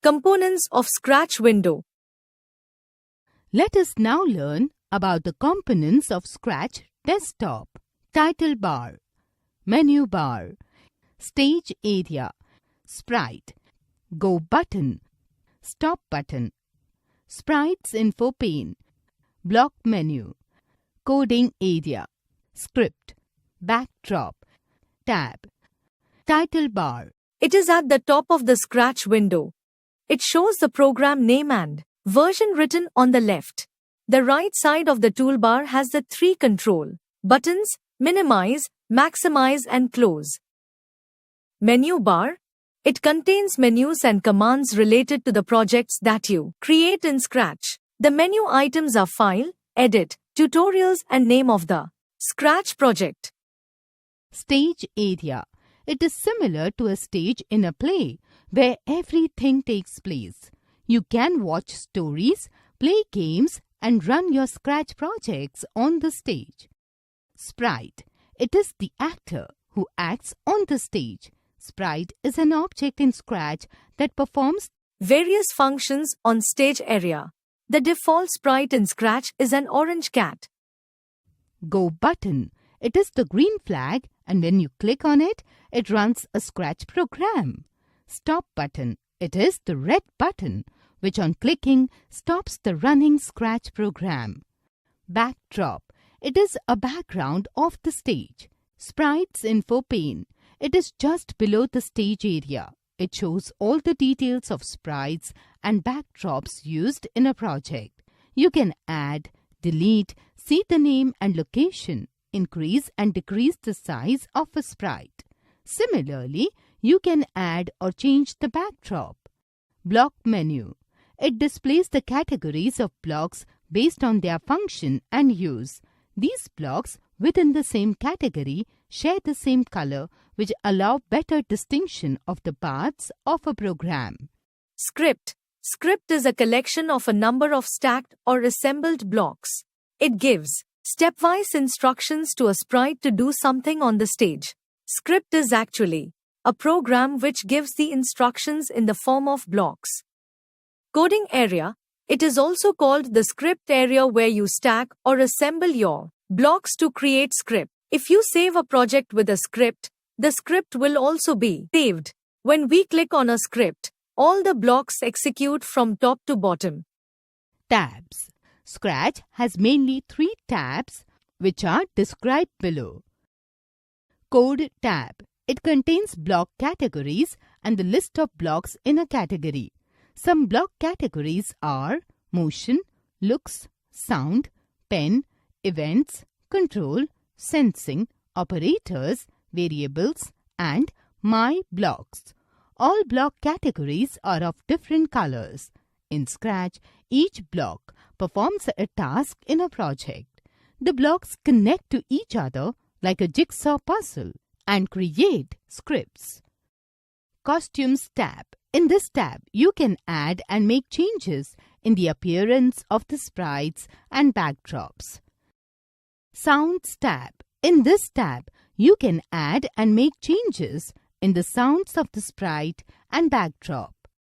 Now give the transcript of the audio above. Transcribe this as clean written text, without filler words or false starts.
Components of Scratch window. Let us now learn about the components of Scratch desktop. Title bar, menu bar, stage area, sprite, go button, stop button, sprites info pane, block menu, coding area, script, backdrop, tab, title bar. It is at the top of the Scratch window. It shows the program name and version written on the left. The right side of the toolbar has the three control buttons: minimize, maximize and close. Menu bar. It contains menus and commands related to the projects that you create in Scratch. The menu items are File, Edit, Tutorials and name of the Scratch project. Stage area. It is similar to a stage in a play where everything takes place. You can watch stories, play games and run your Scratch projects on the stage. Sprite. It is the actor who acts on the stage. Sprite is an object in Scratch that performs various functions on stage area. The default sprite in Scratch is an orange cat. Go button. It is the green flag and when you click on it, it runs a Scratch program. Stop button. It is the red button which on clicking stops the running Scratch program. Backdrop. It is a background of the stage. Sprites info pane. It is just below the stage area. It shows all the details of sprites and backdrops used in a project. You can add, delete, see the name and location, increase and decrease the size of a sprite. Similarly, you can add or change the backdrop. Block menu. It displays the categories of blocks based on their function and use. These blocks within the same category share the same color, which allow better distinction of the parts of a program. Script. Script is a collection of a number of stacked or assembled blocks. It gives stepwise instructions to a sprite to do something on the stage. Script is actually a program which gives the instructions in the form of blocks. Coding area. It is also called the script area where you stack or assemble your blocks to create script. If you save a project with a script, the script will also be saved. When we click on a script, all the blocks execute from top to bottom. Tabs. Scratch has mainly 3 tabs which are described below. Code tab. It contains block categories and the list of blocks in a category. Some block categories are motion, looks, sound, pen, events, control, sensing, operators, variables, and my blocks. All block categories are of different colors. In Scratch, each block performs a task in a project. The blocks connect to each other like a jigsaw puzzle and create scripts. Costumes tab. In this tab, you can add and make changes in the appearance of the sprites and backdrops. Sounds tab. In this tab, you can add and make changes in the sounds of the sprite and backdrop.